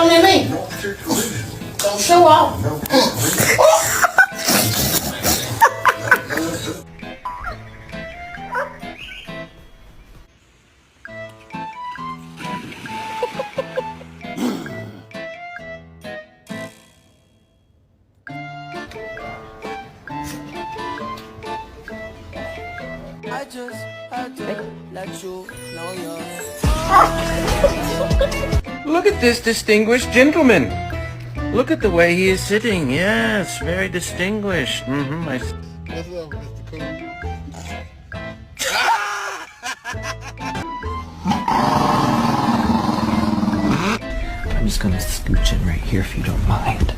on to me. Don't show off. I just had to let you know you're. Look at this distinguished gentleman. Look at the way he is sitting. Yes, very distinguished. What's up, Mr. Cool? I'm just gonna scooch in right here if you don't mind.